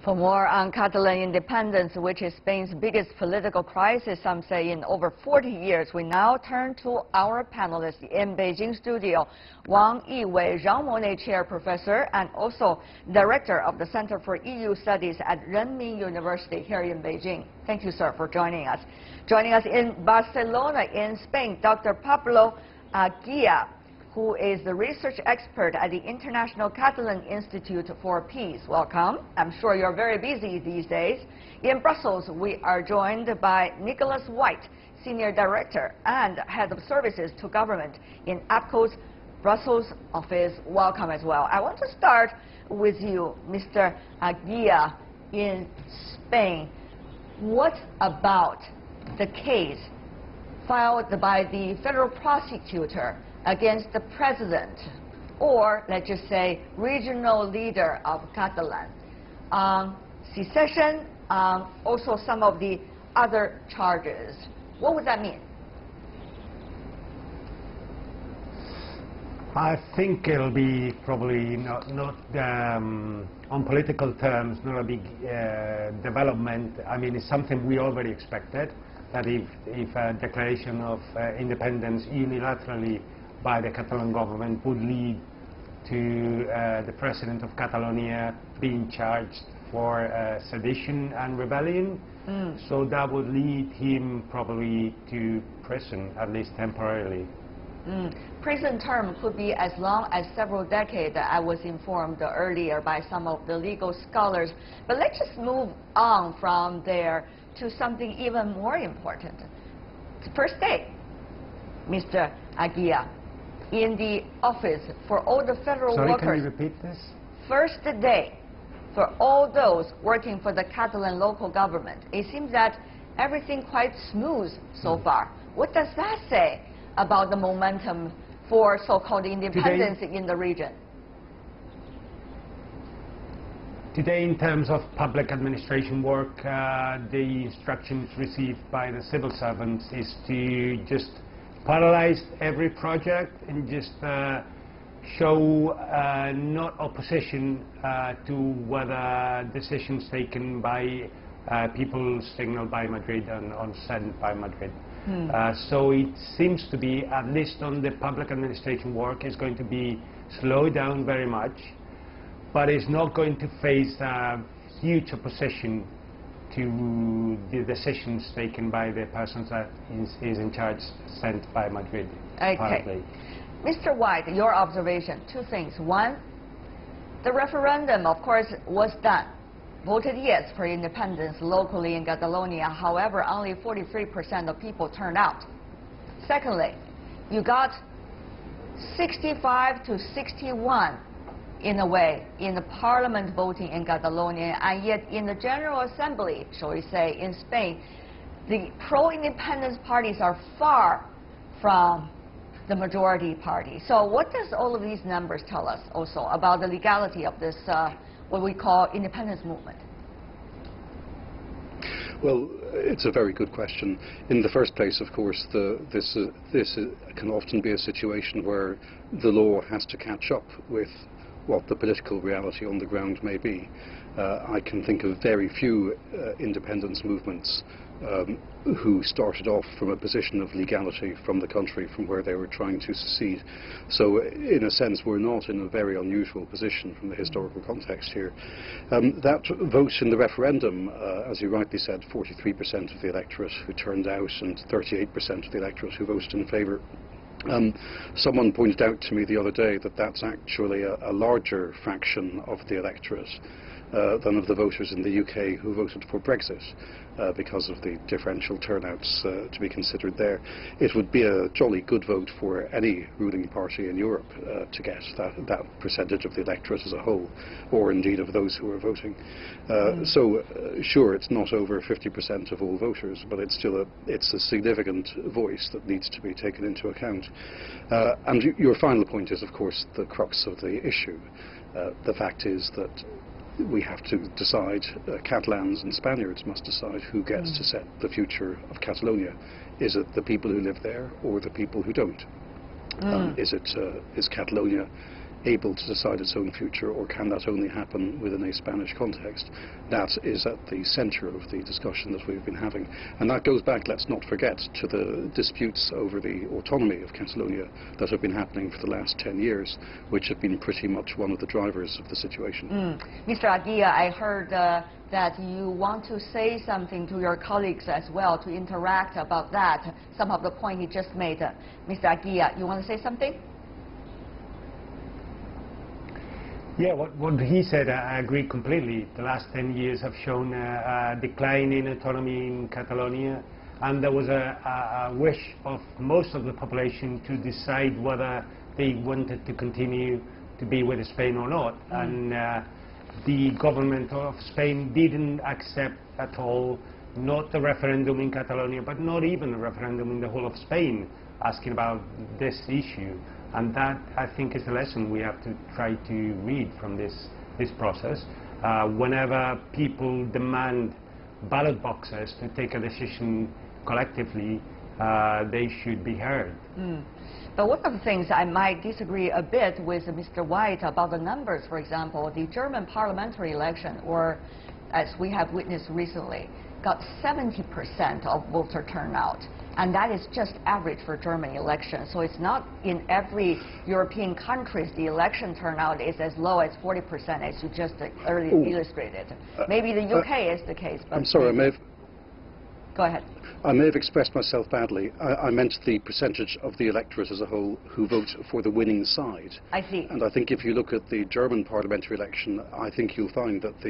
For more on Catalan independence, which is Spain's biggest political crisis, some say in over 40 years, we now turn to our panelists in Beijing studio. Wang Yiwei, Jean Monnet Chair Professor and also Director of the Center for EU Studies at Renmin University here in Beijing. Thank you, sir, for joining us. Joining us in Barcelona in Spain, Dr. Pablo Aguiar, who is the research expert at the International Catalan Institute for Peace. Welcome. I'm sure you're very busy these days. In Brussels, we are joined by Nicholas Whyte, Senior Director and Head of Services to Government in APCO's Brussels office. Welcome as well. I want to start with you, Mr. Aguiar, in Spain. What about the case filed by the federal prosecutor against the president, or let's just say regional leader of Catalan, secession, also some of the other charges? What would that mean? I think it'll be probably not on political terms, not a big development. I mean, it's something we already expected, that if a declaration of independence unilaterally by the Catalan government would lead to the president of Catalonia being charged for sedition and rebellion. So that would lead him probably to prison, at least temporarily. Prison term could be as long as several decades, I was informed earlier by some of the legal scholars. But let's just move on from there to something even more important. First day, Mr. Aguiar, in the office for all the federal workers. Can you repeat this? First day for all those working for the Catalan local government. It seems that everything quite smooth so far. What does that say about the momentum for so-called independence in the region? Today, in terms of public administration work, the instructions received by the civil servants is to just paralyze every project and just show not opposition to whether decisions taken by people signaled by Madrid and sent by Madrid. So it seems to be, at least on the public administration work, is going to be slowed down very much, but it's not going to face huge opposition to the decisions taken by the persons that is in charge, sent by Madrid. Okay. Mr. Whyte, your observation, two things. One, the referendum, of course, was done. Voted yes for independence locally in Catalonia. However, only 43% of people turned out. Secondly, you got 65 to 61 in a way, in the parliament voting in Catalonia, and yet in the General Assembly, shall we say, in Spain, the pro-independence parties are far from the majority party. So what does all of these numbers tell us also about the legality of this, what we call independence movement? Well, it's a very good question. In the first place, of course, this can often be a situation where the law has to catch up with what the political reality on the ground may be. I can think of very few independence movements who started off from a position of legality from the country from where they were trying to secede. So in a sense, we're not in a very unusual position from the historical context here. That vote in the referendum, as you rightly said, 43% of the electorate who turned out and 38% of the electorate who voted in favour. Someone pointed out to me the other day that that's actually a larger fraction of the electorate than of the voters in the UK who voted for Brexit because of the differential turnouts to be considered there. It would be a jolly good vote for any ruling party in Europe to get that percentage of the electorate as a whole, or indeed of those who are voting. So sure, it's not over 50% of all voters, but it's still it's a significant voice that needs to be taken into account. And your final point is, of course, the crux of the issue. The fact is that we have to decide, Catalans and Spaniards must decide who gets to set the future of Catalonia. Is it the people who live there or the people who don't? Is Catalonia able to decide its own future, or can that only happen within a Spanish context? That is at the centre of the discussion that we've been having. And that goes back, let's not forget, to the disputes over the autonomy of Catalonia that have been happening for the last 10 years, which have been pretty much one of the drivers of the situation. Mr. Aguiar, I heard that you want to say something to your colleagues as well, to interact about that, some of the point he just made. Mr. Aguiar, you want to say something? Yeah, what he said, I agree completely. The last 10 years have shown a decline in autonomy in Catalonia, and there was a wish of most of the population to decide whether they wanted to continue to be with Spain or not. And the government of Spain didn't accept at all, not the referendum in Catalonia, but not even a referendum in the whole of Spain, asking about this issue. And that, I think, is the lesson we have to try to read from this process. Whenever people demand ballot boxes to take a decision collectively, they should be heard. But one of the things I might disagree a bit with Mr. Whyte about the numbers, for example, the German parliamentary election, or as we have witnessed recently, got 70% of voter turnout. And that is just average for German elections. So it's not in every European country the election turnout is as low as 40%, as you just earlier illustrated. Maybe the UK is the case. But I'm sorry, I may have... Go ahead. I may have expressed myself badly. I meant the percentage of the electorate as a whole who vote for the winning side. I see. And I think if you look at the German parliamentary election, I think you'll find that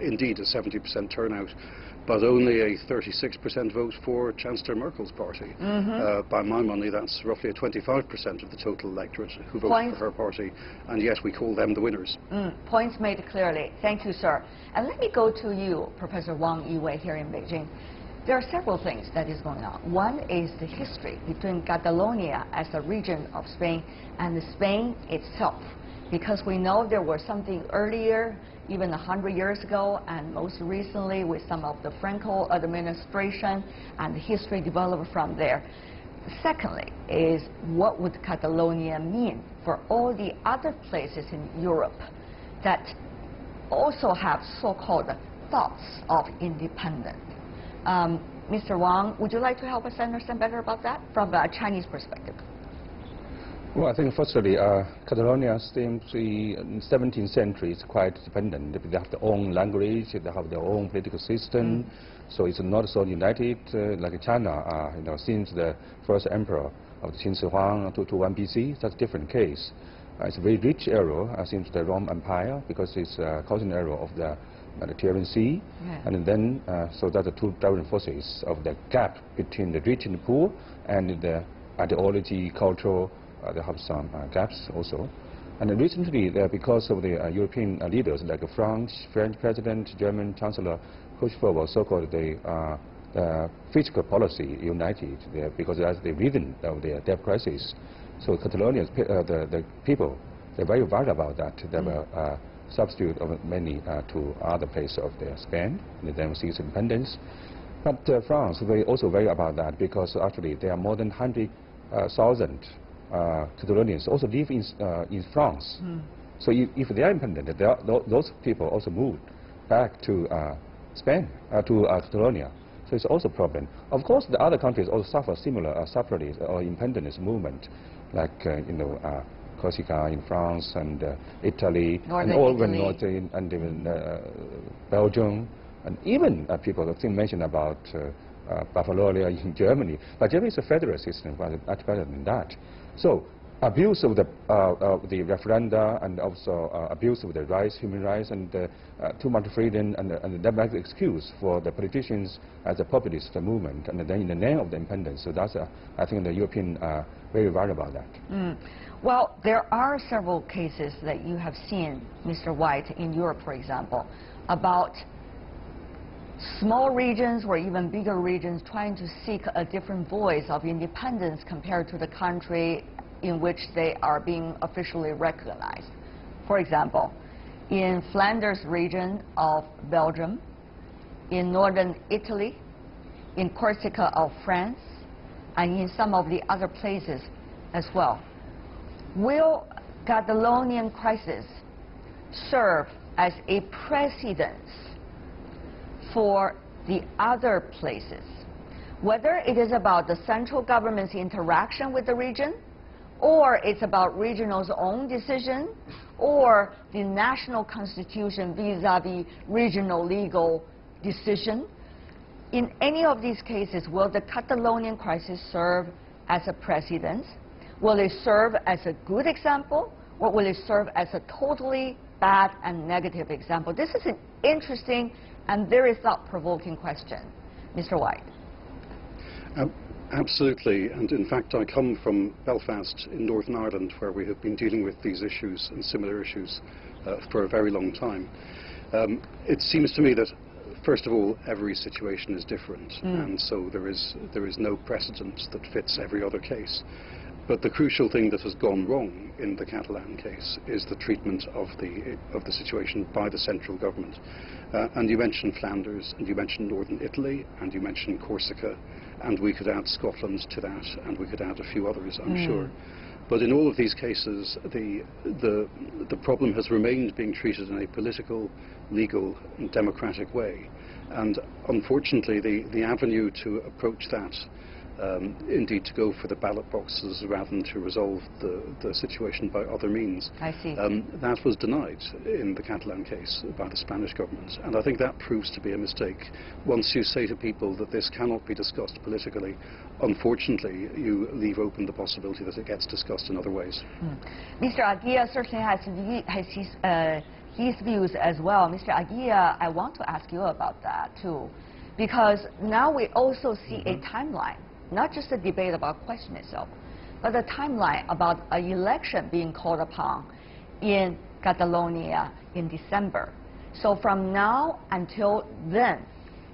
indeed a 70% turnout, but only a 36% vote for Chancellor Merkel's party. By my money, that's roughly a 25% of the total electorate who voted for her party, and yet we call them the winners. Points made clearly. Thank you, sir. And let me go to you, Professor Wang Yiwei, here in Beijing. There are several things that is going on. One is the history between Catalonia as a region of Spain and Spain itself, because we know there was something earlier, even 100 years ago, and most recently with some of the Franco administration, and the history developed from there. Secondly is, what would Catalonia mean for all the other places in Europe that also have so-called thoughts of independence? Mr. Wang, would you like to help us understand better about that from a Chinese perspective? Well, I think firstly, Catalonia seems in the 17th century is quite dependent. They have their own language, they have their own political system, so it's not so united like China. Since the first emperor of Qin Shi Huang 221 BC, that's a different case. It's a very rich area since the Roman Empire, because it's a continental area of the Mediterranean Sea, and then so that the two driving forces of the gap between the rich and the poor, and the ideology, culture, they have some gaps also. And recently, because of the European leaders like French President, German Chancellor, pushed forward so-called the fiscal policy united, because that's the reason of the debt crisis. So Catalonia, the people, they're very worried about that. They were substitute of many to other places of Spain, and then sees independence. But France, they also worry about that, because actually there are more than 100,000 Catalonians also live in France. So if they are independent, those people also moved back to Spain, to Catalonia. So it's also a problem. Of course, the other countries also suffer similar separatist or independence movement, like Corsica in France, and Italy, and even Belgium, and even people mentioned about Barcelona in Germany. But Germany is a federal system, but much better than that. So abuse of the referenda, and also abuse of the rights, human rights, and too much freedom, and that makes the excuse for the politicians as a populist movement, and then in the name of the independence. So that's, I think, the European very worried about that. Well, there are several cases that you have seen, Mr. Whyte, in Europe, for example, about small regions or even bigger regions trying to seek a different voice of independence compared to the country in which they are being officially recognized. For example, in Flanders region of Belgium, in northern Italy, in Corsica of France, and in some of the other places as well. Will Catalonian crisis serve as a precedent for the other places, whether it is about the central government's interaction with the region, or it's about regional's own decision, or the national constitution vis-a-vis regional legal decision. In any of these cases, will the Catalonian crisis serve as a precedent? Will it serve as a good example, or will it serve as a totally bad and negative example? This is an interesting and very thought-provoking question. Mr. Whyte. Absolutely, and in fact I come from Belfast in Northern Ireland, where we have been dealing with these issues and similar issues for a very long time. It seems to me that, first of all, every situation is different, and so there is no precedent that fits every other case. But the crucial thing that has gone wrong in the Catalan case is the treatment of the situation by the central government. And you mentioned Flanders, and you mentioned Northern Italy, and you mentioned Corsica, and we could add Scotland to that, and we could add a few others, I'm sure. But in all of these cases, the problem has remained being treated in a political, legal, and democratic way. And unfortunately, the avenue to approach that, indeed to go for the ballot boxes rather than to resolve the situation by other means. I see. That was denied in the Catalan case by the Spanish government, and I think that proves to be a mistake. Once you say to people that this cannot be discussed politically, unfortunately you leave open the possibility that it gets discussed in other ways. Mr. Aguiar certainly has his views as well. Mr. Aguiar, I want to ask you about that too, because now we also see a timeline. Not just a debate about question itself, but a timeline about an election being called upon in Catalonia in December. So from now until then,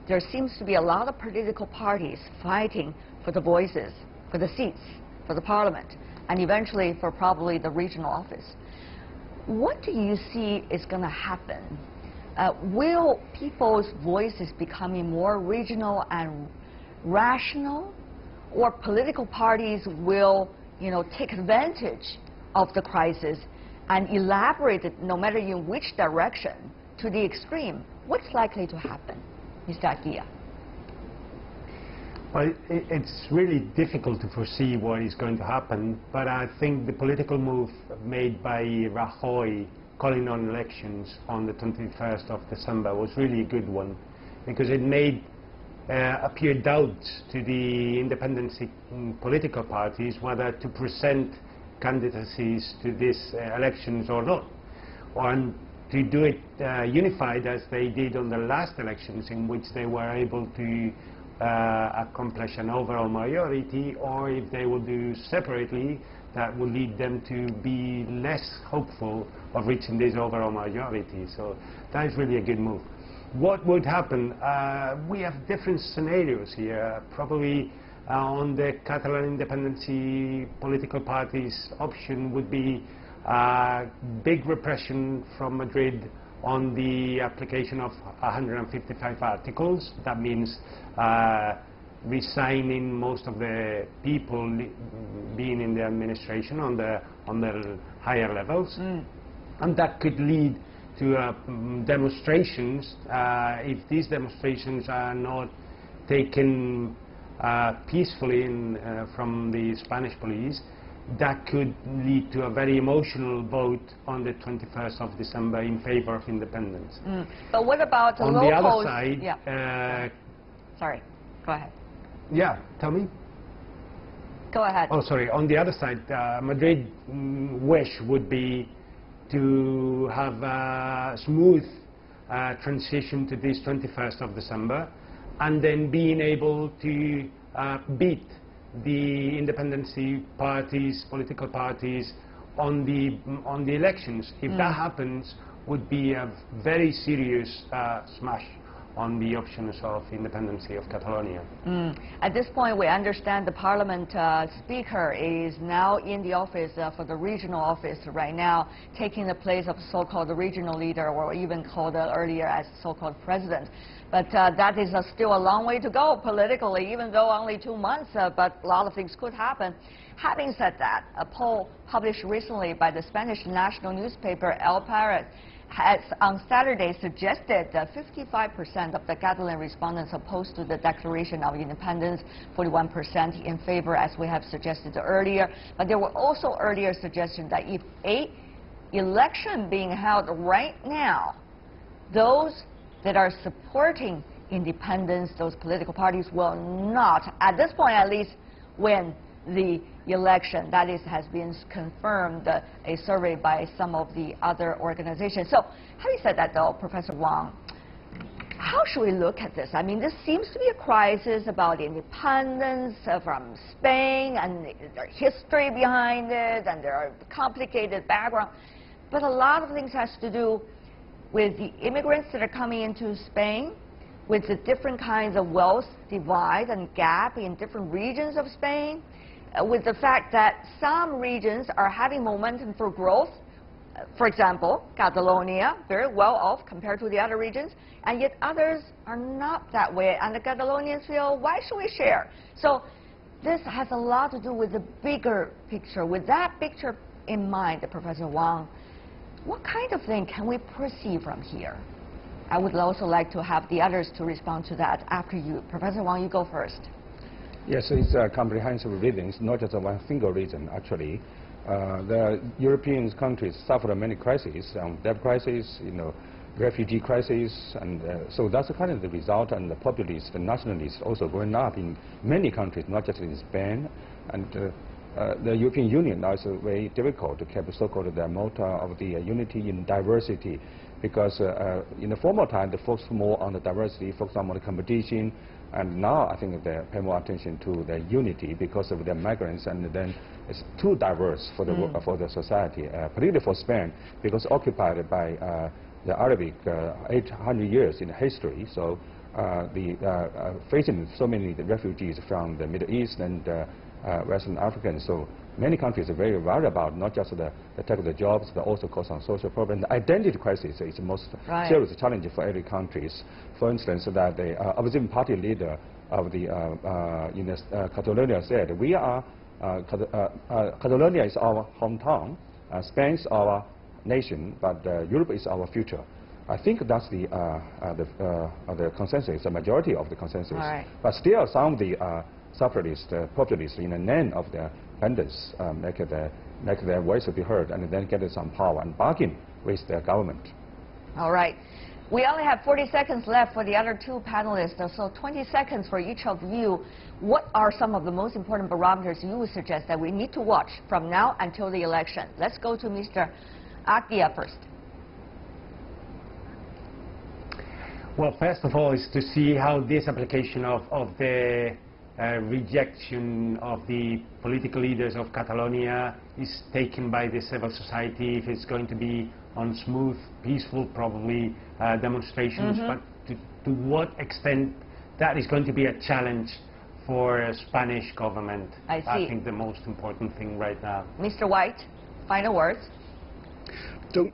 there seems to be a lot of political parties fighting for the voices, for the seats, for the parliament, and eventually for probably the regional office. What do you see is going to happen? Will people's voices becoming more regional and rational, or political parties will, take advantage of the crisis and elaborate it, no matter in which direction, to the extreme? What's likely to happen, Mr. Aguiar? Well, it's really difficult to foresee what is going to happen, but I think the political move made by Rajoy calling on elections on the 21st of December was really a good one, because it made appear doubts to the independent political parties whether to present candidacies to these elections or not, and to do it unified as they did on the last elections, in which they were able to accomplish an overall majority, or if they will do separately, that will lead them to be less hopeful of reaching this overall majority. So that is really a good move. What would happen? We have different scenarios here. Probably on the Catalan independency political parties option would be big repression from Madrid on the application of 155 articles. That means resigning most of the people being in the administration on the higher levels, and that could lead to demonstrations. If these demonstrations are not taken peacefully from the Spanish police, that could lead to a very emotional vote on the 21st of December in favor of independence. But what about on locals? the other side? Yeah. Sorry, go ahead. Yeah, tell me. Go ahead. Oh, sorry. On the other side, Madrid wish would be to have a smooth transition to this 21st of December, and then being able to beat the independency parties, political parties, on the elections. If that happens, would be a very serious smash on the options of independence of Catalonia. At this point, we understand the Parliament Speaker is now in the office for the regional office right now, taking the place of so-called regional leader, or even called earlier as so-called president. But that is still a long way to go politically, even though only 2 months, but a lot of things could happen. Having said that, a poll published recently by the Spanish national newspaper El País has on Saturday suggested that 55% of the Catalan respondents opposed to the declaration of independence, 41% in favor, as we have suggested earlier. But there were also earlier suggestions that if an election being held right now, those that are supporting independence, those political parties will not, at this point at least, win the election. That is, has been confirmed, a survey by some of the other organizations. So, having said that though, Professor Wang, how should we look at this? I mean, this seems to be a crisis about independence from Spain, and there's history behind it, and there are complicated background. But a lot of things has to do with the immigrants that are coming into Spain, with the different kinds of wealth divide and gap in different regions of Spain, with the fact that some regions are having momentum for growth. For example, Catalonia, very well off compared to the other regions, and yet others are not that way, and the Catalonians feel, why should we share? So this has a lot to do with the bigger picture. With that picture in mind, Professor Wang, what kind of thing can we perceive from here? I would also like to have the others to respond to that after you. Professor Wang, you go first. Yes, it's a comprehensive reason. It's not just one single reason, actually. The European countries suffered many crises, debt crisis, refugee crisis, and so that's kind of the result. And the populists, the nationalists, also going up in many countries, not just in Spain. And the European Union now is very difficult to keep so-called the motto of the unity in diversity, because in the former time they focused more on the diversity, focused on the competition. And now I think they pay more attention to the unity because of the migrants, and then it's too diverse for the for the society, particularly for Spain, because occupied by the Arabic 800 years in history. So facing so many refugees from the Middle East and Western Africans. So many countries are very worried about not just the attack of the jobs, but also cause on social problems. The identity crisis is the most serious challenge for every country. For instance, that the opposition party leader of the Catalonia said, "We are Catalonia is our hometown, Spain is our nation, but Europe is our future." I think that's the consensus, the majority of the consensus. But still, some of the separatists, populists, in the name of the independence, make their voice be heard, and then get some power and bargain with the government. All right. We only have 40 seconds left for the other two panelists, so 20 seconds for each of you. What are some of the most important barometers you would suggest that we need to watch from now until the election? Let's go to Mr. Aguiar first. Well, first of all, is to see how this application of the rejection of the political leaders of Catalonia is taken by the civil society, if it's going to be on smooth, peaceful, probably, demonstrations, but to what extent that is going to be a challenge for a Spanish government. I think the most important thing right now. Mr. Whyte, final words. Don't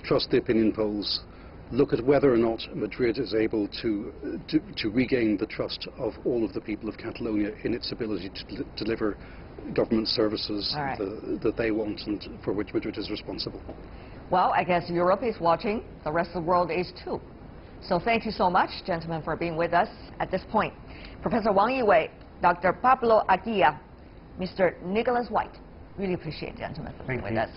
trust the opinion polls. Look at whether or not Madrid is able to regain the trust of all of the people of Catalonia in its ability to deliver government services that they want and for which Madrid is responsible. Well, I guess Europe is watching. The rest of the world is too. So thank you so much, gentlemen, for being with us at this point. Professor Wang Yiwei, Dr. Pablo Aguiar, Mr. Nicholas Whyte. Really appreciate it, gentlemen, for being with us.